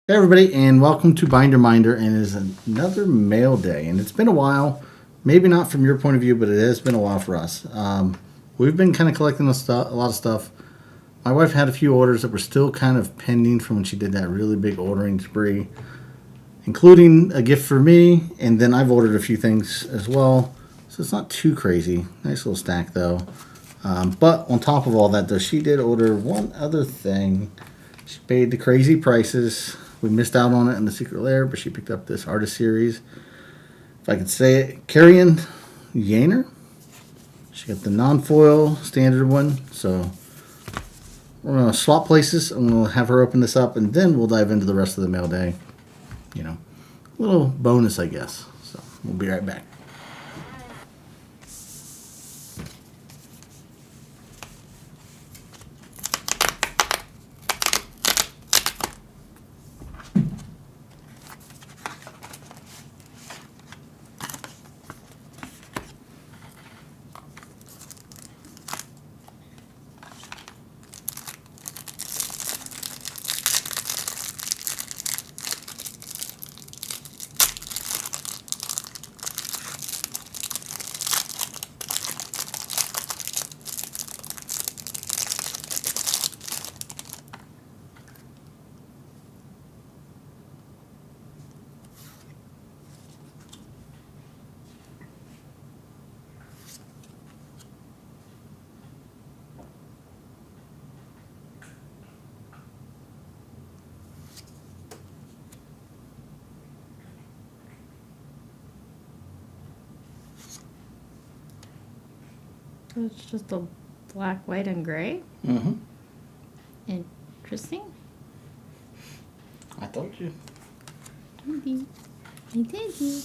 Hey everybody, and welcome to Binder Minder, and it is another mail day, and it's been a while. Maybe not from your point of view, but it has been a while for us. We've been kind of collecting a lot of stuff. My wife had a few orders that were still kind of pending from when she did that really big ordering spree, including a gift for me, and then I've ordered a few things as well. So it's not too crazy. Nice little stack though. But on top of all that, though, she did order one other thing. She paid the crazy prices. We missed out on it in the Secret Lair, but she picked up this artist series. If I could say it, Kieran Yanner. She got the non-foil standard one. So we're going to swap places. I'm going to have her open this up, and then we'll dive into the rest of the mail day. You know, a little bonus, I guess. So we'll be right back. So it's just a black, white, and gray? Mm-hmm. Interesting. I told you. Maybe. I did you.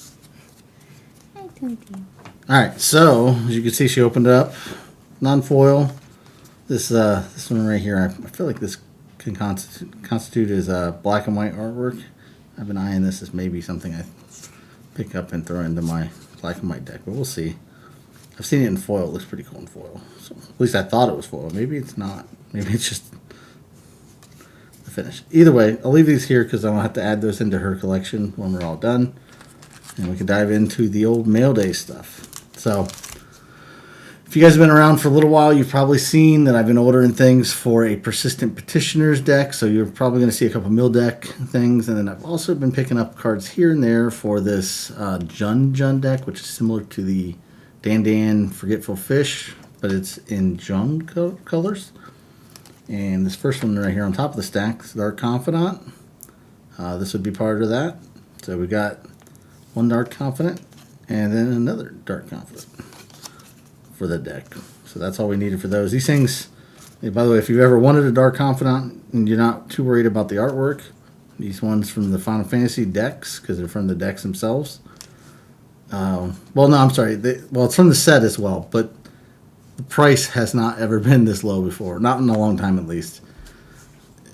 I told you. All right, so as you can see, she opened it up, non-foil. This one right here, I feel like this can constitute as black and white artwork. I've been eyeing this as maybe something I pick up and throw into my black and white deck, but we'll see. I've seen it in foil. It looks pretty cool in foil. So at least I thought it was foil. Maybe it's not. Maybe it's just the finish. Either way, I'll leave these here because I'll have to add those into her collection when we're all done. And we can dive into the old mail day stuff. So if you guys have been around for a little while, you've probably seen that I've been ordering things for a Persistent Petitioners deck. So you're probably going to see a couple mill deck things. And then I've also been picking up cards here and there for this Jun deck, which is similar to the Dan Forgetful Fish, but it's in Jun colors. And this first one right here on top of the stack is Dark Confidant. This would be part of that. So we got one Dark Confidant and then another Dark Confidant for the deck. So that's all we needed for those. These things, by the way, if you've ever wanted a Dark Confidant and you're not too worried about the artwork, these ones from the Final Fantasy decks, because they're from the decks themselves. Well, no, I'm sorry. It's from the set as well, but the price has not ever been this low before. Not in a long time, at least.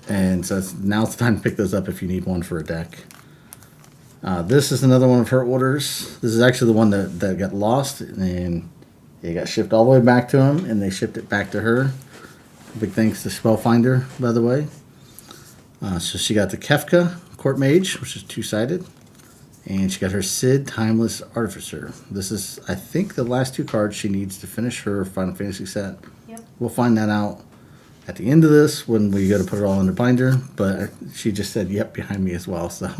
And so now it's time to pick those up if you need one for a deck. This is another one of her orders. This is actually the one that got lost, and it got shipped all the way back to him, and they shipped it back to her. Big thanks to Spellfinder, by the way. So she got the Kefka Court Mage, which is two-sided. And she got her Sid Timeless Artificer. This is, I think, the last two cards she needs to finish her Final Fantasy set. Yep. We'll find that out at the end of this when we go to put it all in the binder. But she just said, yep, behind me as well. So,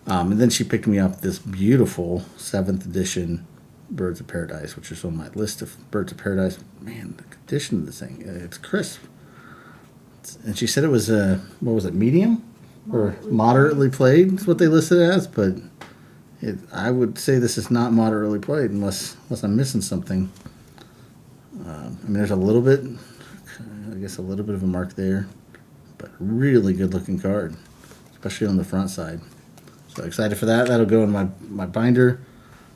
and then she picked me up this beautiful 7th edition Birds of Paradise, which is on my list of Birds of Paradise. Man, the condition of this thing, it's crisp. And she said it was what was it, medium? Or moderately played is what they listed it as, but I would say this is not moderately played unless I'm missing something. I mean, there's a little bit, I guess a little bit of a mark there, but really good looking card, especially on the front side. So excited for that. That'll go in my binder.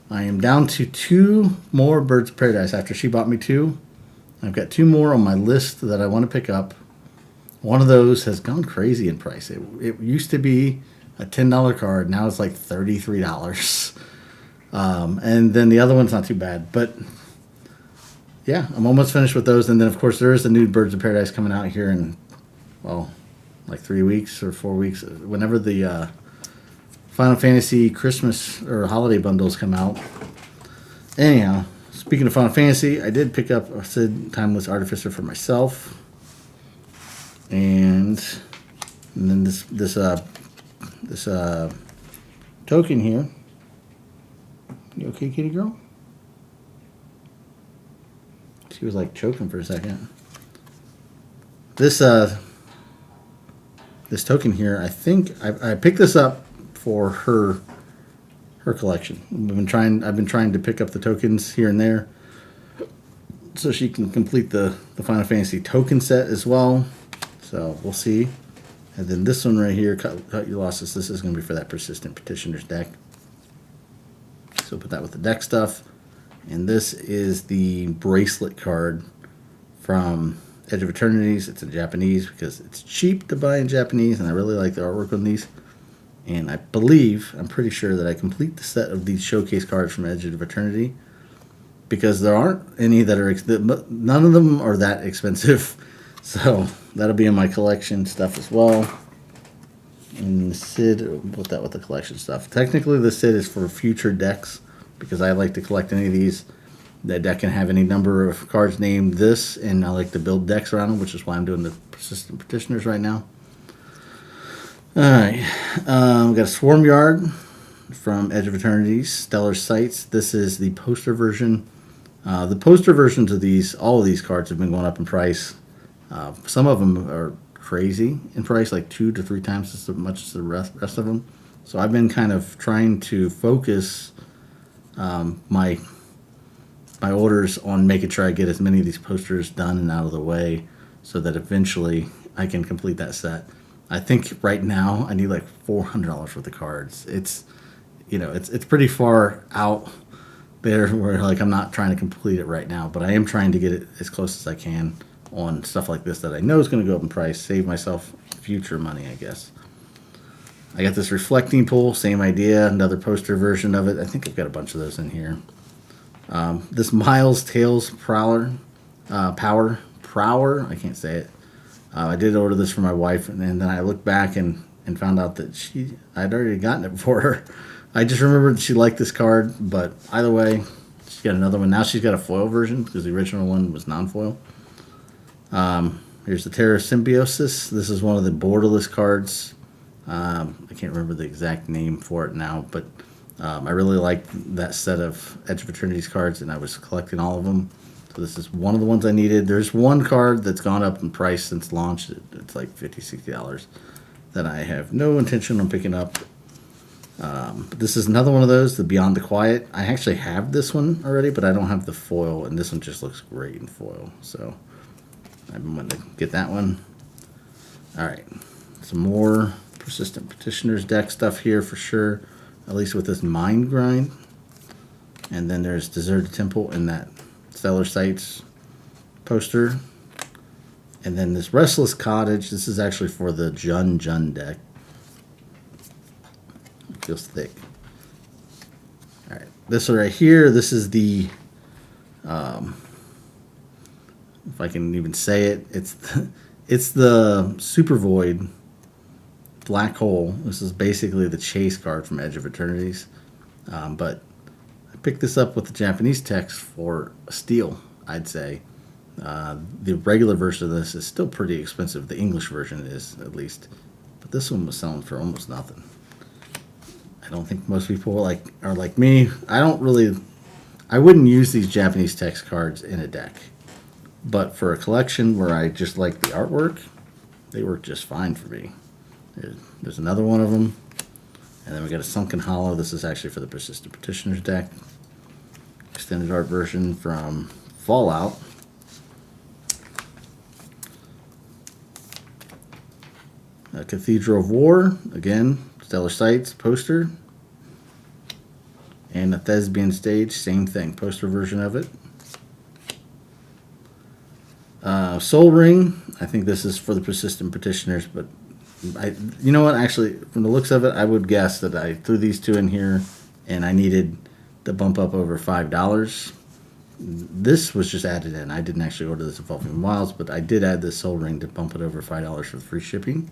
I am down to 2 more Birds of Paradise after she bought me 2. I've got 2 more on my list that I want to pick up. One of those has gone crazy in price. It used to be a $10 card. Now it's like $33. And then the other one's not too bad. But yeah, I'm almost finished with those. And then, of course, there is the new Birds of Paradise coming out here in, well, like 3 weeks or 4 weeks. Whenever the Final Fantasy Christmas or holiday bundles come out. Anyhow, speaking of Final Fantasy, I did pick up a Sid Timeless Artificer for myself. And then this token here. You okay, kitty girl? She was like choking for a second. This token here, I think I picked this up for her collection. I've been trying to pick up the tokens here and there, so she can complete the Final Fantasy token set as well. So we'll see. And then this one right here, Cut Your Losses. This is going to be for that Persistent Petitioners deck. So put that with the deck stuff. And this is the bracelet card from Edge of Eternities. It's in Japanese because it's cheap to buy in Japanese, and I really like the artwork on these. And I'm pretty sure that I complete the set of these showcase cards from Edge of Eternity, because there aren't any that are, none of them are that expensive. So that'll be in my collection stuff as well. And the Sid, we'll put that with the collection stuff. Technically, the Sid is for future decks, because I like to collect any of these. That deck can have any number of cards named this, and I like to build decks around them, which is why I'm doing the Persistent Petitioners right now. Alright, we got a Swarm Yard from Edge of Eternities, Stellar Sights. This is the poster version. The poster versions of all of these cards have been going up in price. Some of them are crazy in price, like 2 to 3 times as much as the rest of them. So I've been kind of trying to focus my orders on making sure I get as many of these posters done and out of the way, so that eventually I can complete that set. I think right now I need like $400 worth of cards. It's pretty far out there where like I'm not trying to complete it right now, but I am trying to get it as close as I can on stuff like this that I know is going to go up in price, save myself future money, I guess. I got this Reflecting Pool, same idea, another poster version of it. I think I've got a bunch of those in here. This Miles Tales Power, I can't say it. I did order this for my wife, and then I looked back and found out that I'd already gotten it for her. I just remembered she liked this card, but either way, she's got another one. Now she's got a foil version, because the original one was non-foil. Here's the Terror Symbiosis. This is one of the borderless cards. I can't remember the exact name for it now, but I really liked that set of Edge of Eternity's cards, and I was collecting all of them. So this is one of the ones I needed. There's one card that's gone up in price since launch. It's like $50, $60 that I have no intention on picking up. But this is another one of those, the Beyond the Quiet. I actually have this one already, but I don't have the foil, and this one just looks great in foil. So I'm going to get that one. All right, some more Persistent Petitioners deck stuff here for sure, at least with this Mind Grind. And then there's Deserted Temple in that Stellar Sights poster. And then this Restless Cottage. This is actually for the Jun deck. It feels thick. All right, this one right here. This is the, if I can even say it, it's the Super Void Black Hole. This is basically the chase card from Edge of Eternities, but I picked this up with the Japanese text for a steal, I'd say. The regular version of this is still pretty expensive. The English version is, at least. But this one was selling for almost nothing. I don't think most people are like me. I wouldn't use these Japanese text cards in a deck. But for a collection where I just like the artwork, they work just fine for me. There's another one of them. And then we got a Sunken Hollow. This is actually for the Persistent Petitioners deck. Extended art version from Fallout. A Cathedral of War. Again, Stellar Sights poster. And a Thespian Stage. Same thing. Poster version of it. Soul Ring. I think this is for the Persistent Petitioners, but you know what? Actually, from the looks of it, I would guess that I threw these two in here, and I needed to bump up over $5. This was just added in. I didn't actually order this Evolving Wilds, but I did add this Soul Ring to bump it over $5 for free shipping.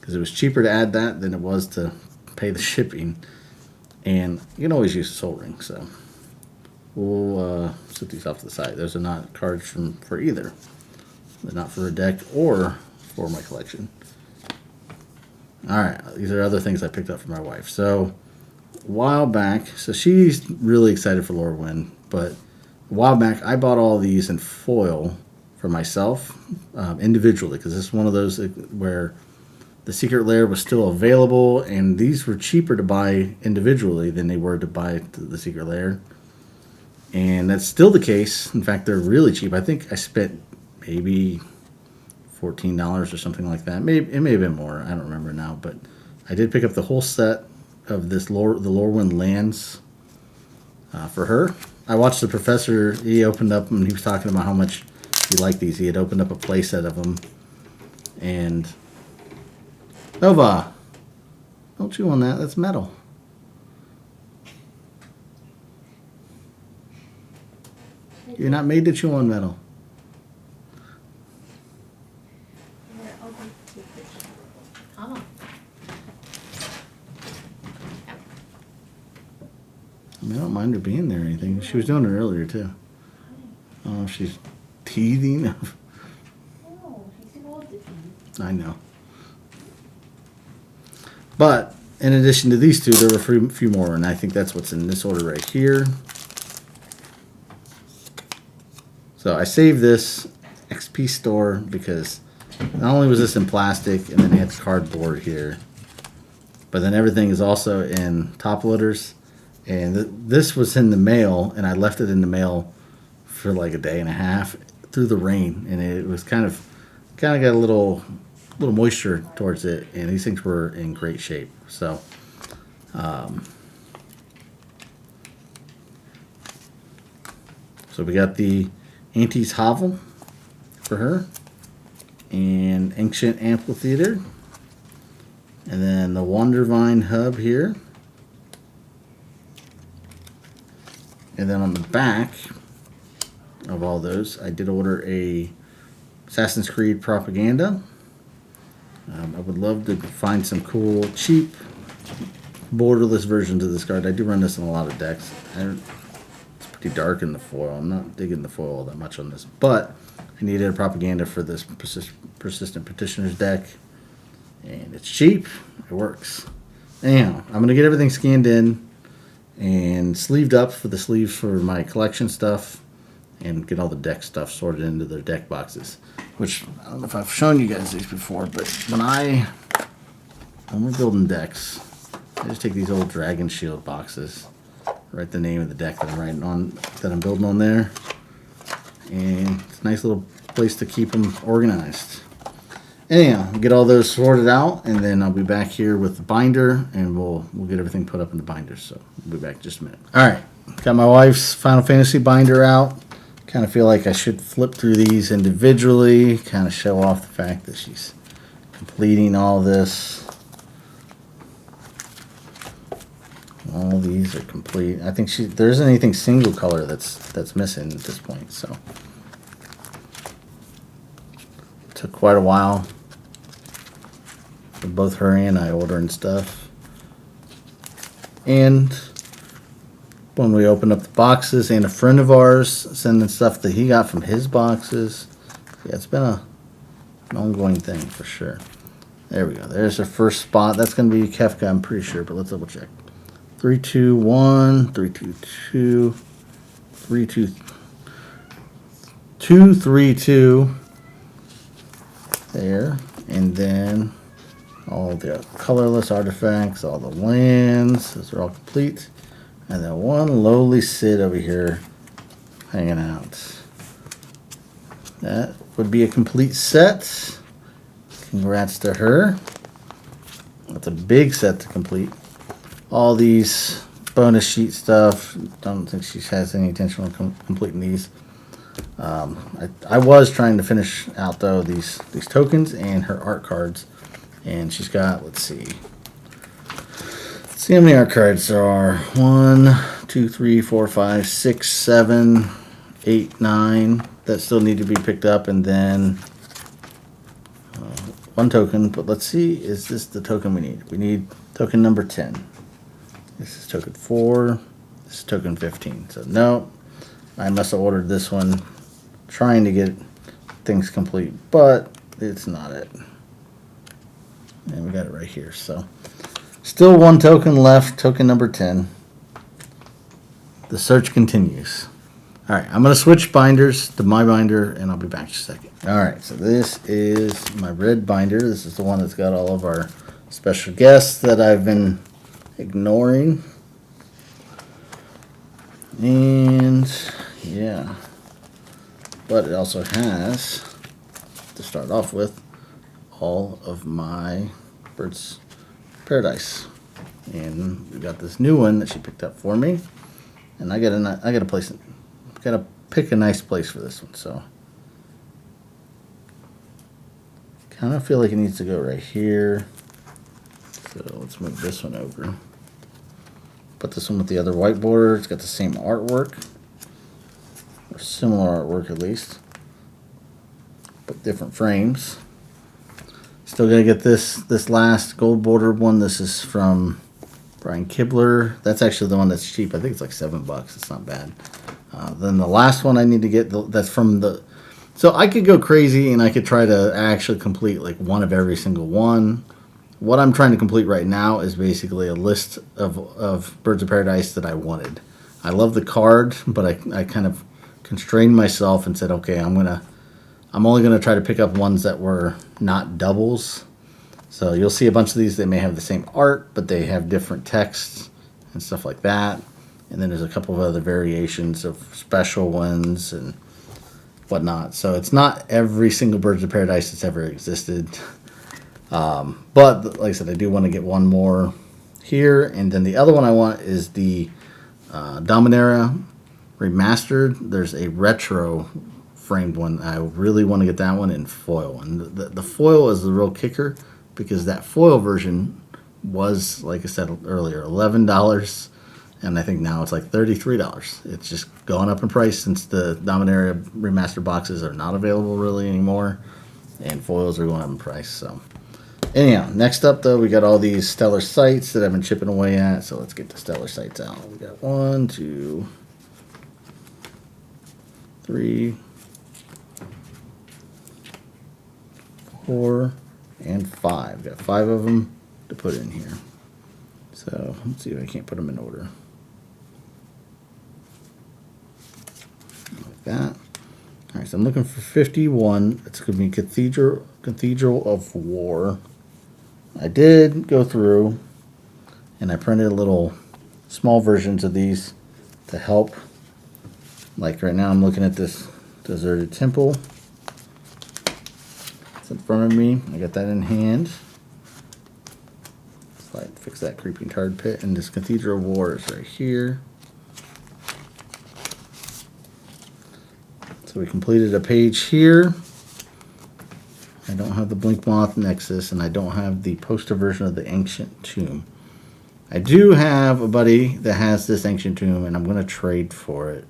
because it was cheaper to add that than it was to pay the shipping. And you can always use a soul ring, so we'll set these off to the side. Those are not cards for either. They're not for a deck or for my collection. Alright, these are other things I picked up for my wife. So, a while back, so she's really excited for Lorwyn, but a while back I bought all these in foil for myself individually, because this is one of those where the Secret Lair was still available, and these were cheaper to buy individually than they were to buy the Secret Lair. And that's still the case. In fact, they're really cheap. I think I spent maybe $14 or something like that. Maybe it may have been more. I don't remember now, but I did pick up the whole set of the Lorwyn lands for her. I watched the professor. He opened up and he was talking about how much he liked these. He had opened up a play set of them. And Nova, don't chew on that. That's metal. You're not made to chew on metal. Oh. I mean, I don't mind her being there or anything. She was doing it earlier, too. I don't know if she's teething. No, she's too old to teeth. I know. But, in addition to these two, there were a few more, and I think that's what's in this order right here. So, I saved this XP store because not only was this in plastic, and then they had the cardboard here, but then everything is also in top loaders. And this was in the mail, and I left it in the mail for like a day and a half through the rain, and it was kind of got a little moisture towards it, and these things were in great shape. So, so we got the Auntie's Hovel for her, and Ancient Amphitheater, and then the Wondervine Hub here. And then on the back of all those, I did order a Assassin's Creed Propaganda. I would love to find some cool, cheap, borderless versions of this card. I do run this in a lot of decks. It's pretty dark in the foil. I'm not digging the foil all that much on this. But I needed a Propaganda for this Persistent Petitioners deck. And it's cheap. It works. Anyhow, I'm going to get everything scanned in and sleeved up for the sleeves for my collection stuff, and get all the deck stuff sorted into their deck boxes, which I don't know if I've shown you guys these before, but when we're building decks, I just take these old Dragon Shield boxes, write the name of the deck that I'm building on there, and it's a nice little place to keep them organized. Anyhow, get all those sorted out, and then I'll be back here with the binder, and we'll get everything put up in the binder. So we'll be back in just a minute. All right, got my wife's Final Fantasy binder out. Kind of feel like I should flip through these individually, kind of show off the fact that she's completing all this. All these are complete. I think there isn't anything single color that's missing at this point. So it took quite a while for both her and I ordering stuff. And when we opened up the boxes, and a friend of ours sending stuff that he got from his boxes. Yeah, it's been an ongoing thing for sure. There we go. There's our first spot. That's going to be Kefka, I'm pretty sure, but let's double check. 3, 2, 1, 3, 2, 2, 3, 2, 2, 3, 2. There. And then all the colorless artifacts, all the lands, those are all complete. And then one lowly Sid over here hanging out. That would be a complete set. Congrats to her. That's a big set to complete. All these bonus sheet stuff. Don't think she has any intention on completing these. I was trying to finish out though these tokens and her art cards. And she's got, let's see how many art cards there are. 1, 2, 3, 4, 5, 6, 7, 8, 9 that still need to be picked up, and then one token, but let's see, is this the token we need? We need token number 10. This is token 4. This is token 15. So no, I must have ordered this one trying to get things complete, but it's not it. And we got it right here. So still one token left, token number 10. The search continues. All right, I'm going to switch binders to my binder, and I'll be back in a second. All right, so this is my red binder. This is the one that's got all of our special guests that I've been ignoring. And, yeah. But it also has, to start off with, all of my Birds Paradise. And we got this new one that she picked up for me. And I gotta place it. Gotta pick a nice place for this one, so kind of feel like it needs to go right here. So let's move this one over. Put this one with the other white border. It's got the same artwork, or similar artwork at least, but different frames. Still gotta get this last gold bordered one. This is from Brian Kibler. That's actually the one that's cheap. I think it's like $7. It's not bad. Then the last one I need to get, that's from the... So I could go crazy and I could try to actually complete like one of every single one. What I'm trying to complete right now is basically a list of Birds of Paradise that I wanted. I love the card, but I kind of constrained myself and said, okay, I'm only going to try to pick up ones that were not doubles. So you'll see a bunch of these. They may have the same art, but they have different texts and stuff like that. And then there's a couple of other variations of special ones and whatnot. So it's not every single Birds of Paradise that's ever existed. But like I said, I do want to get one more here. And then the other one I want is the Dominaria Remastered. There's a retro framed one. I really want to get that one in foil. And the foil is the real kicker, because that foil version was, like I said earlier, $11. And I think now it's like $33. It's just going up in price since the Dominaria Remastered boxes are not available really anymore. And foils are going up in price. So anyhow, next up though, we got all these Stellar Sights that I've been chipping away at. So let's get the Stellar Sights out. We got 1, 2, 3, 4, and 5. Got 5 of them to put in here. So let's see if I can't put them in order. Like that. All right, so I'm looking for 51. It's going to be Cathedral of War. I did go through and I printed little small versions of these to help. Like right now I'm looking at this Deserted Temple. It's in front of me. I got that in hand. So I fix that creeping tar pit, and this Cathedral of War is right here. So we completed a page here. I don't have the Blink Moth Nexus, and I don't have the poster version of the Ancient Tomb. I do have a buddy that has this Ancient Tomb, and I'm going to trade for it.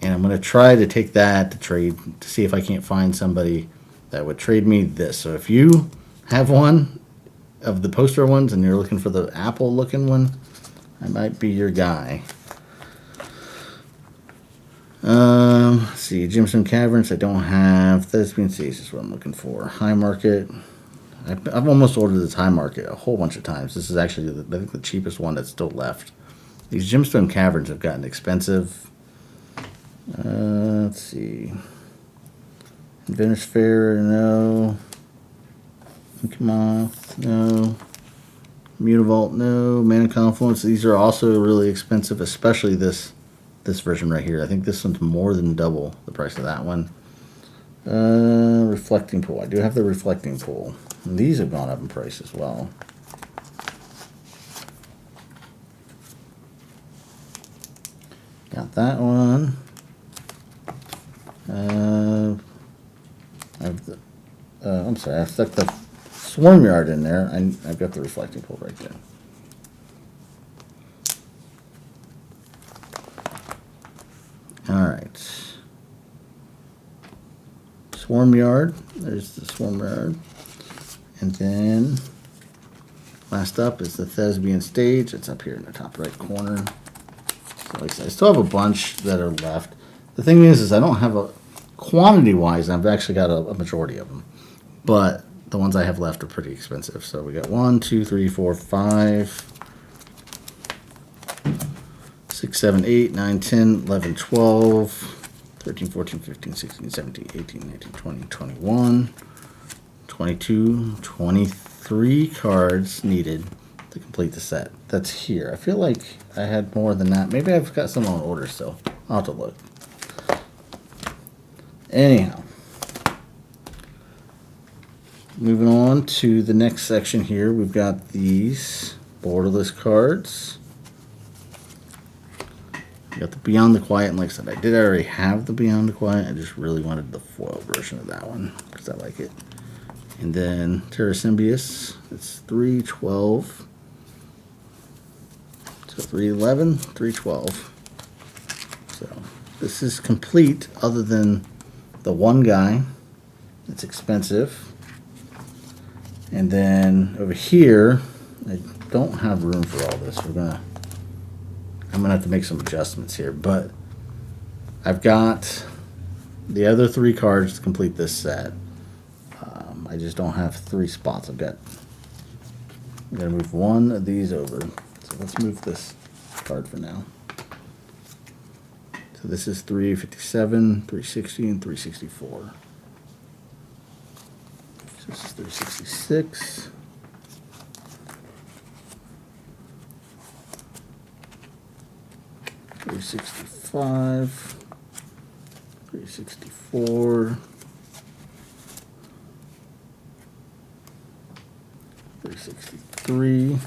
And I'm going to try to take that to trade to see if I can't find somebody that would trade me this. So if you have one of the poster ones and you're looking for the apple looking one, I might be your guy. Let's see, Gemstone Caverns, I don't have. Thespian Seas is what I'm looking for. High Market. I've almost ordered this High Market a whole bunch of times. This is actually, I think, the cheapest one that's still left. These Gemstone Caverns have gotten expensive. Let's see. Venice Fair, no. Moth, no. Mutavault, no. Mana Confluence, these are also really expensive, especially this version right here. I think this one's more than double the price of that one. Reflecting Pool. I do have the Reflecting Pool. And these have gone up in price as well. Got that one. I'm sorry, I stuck the Swarm Yard in there. I've got the Reflecting Pool right there. Alright. Swarm Yard. There's the Swarm Yard. And then last up is the Thespian Stage. It's up here in the top right corner. So like I said, I still have a bunch that are left. The thing is I don't have a quantity-wise, I've actually got a majority of them. But the ones I have left are pretty expensive. So we got 1, 2, 3, 4, 5, 6, 7, 8, 9, 10, 11, 12, 13, 14, 15, 16, 17, 18, 19, 20, 21, 22, 23 cards needed to complete the set. That's here. I feel like I had more than that. Maybe I've got some on order still. I'll have to look. Anyhow, moving on to the next section here, we've got these borderless cards. We got the Beyond the Quiet, and like I said, I did already have the Beyond the Quiet. I just really wanted the foil version of that one because I like it. And then Terra Symbius, it's 312. So 311, 312. So this is complete other than the one guy. It's expensive. And then over here, I don't have room for all this. I'm gonna have to make some adjustments here, but I've got the other 3 cards to complete this set. I just don't have 3 spots. I'm gonna move one of these over. So let's move this card for now. So this is 357, 360, and 364. So this is 366. $365, $364, $363,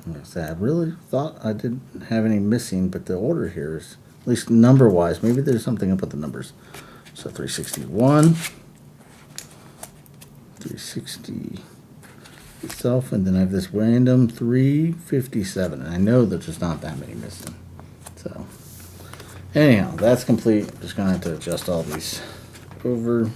like I said, I really thought I didn't have any missing, but the order here is, at least number-wise, maybe there's something up with the numbers. So 361, 360 itself, and then I have this random 357, and I know that there's not that many missing. So anyhow, that's complete. I'm just gonna have to adjust all these over.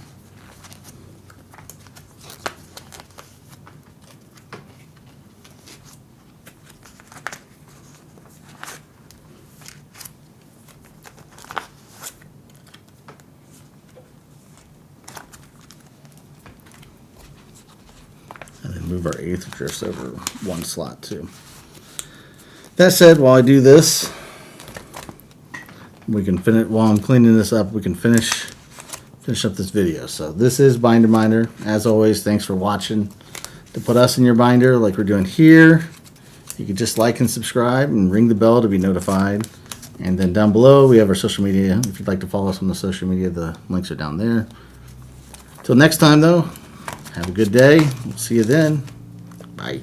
And then move our eighth drifts over one slot too. That said, while I do this, we can finish. While I'm cleaning this up, we can finish up this video. So this is Binder Minder. As always, thanks for watching. To put us in your binder like we're doing here, you can just like and subscribe and ring the bell to be notified. And then down below, we have our social media. If you'd like to follow us on the social media, the links are down there. Till next time, though, have a good day. We'll see you then. Bye.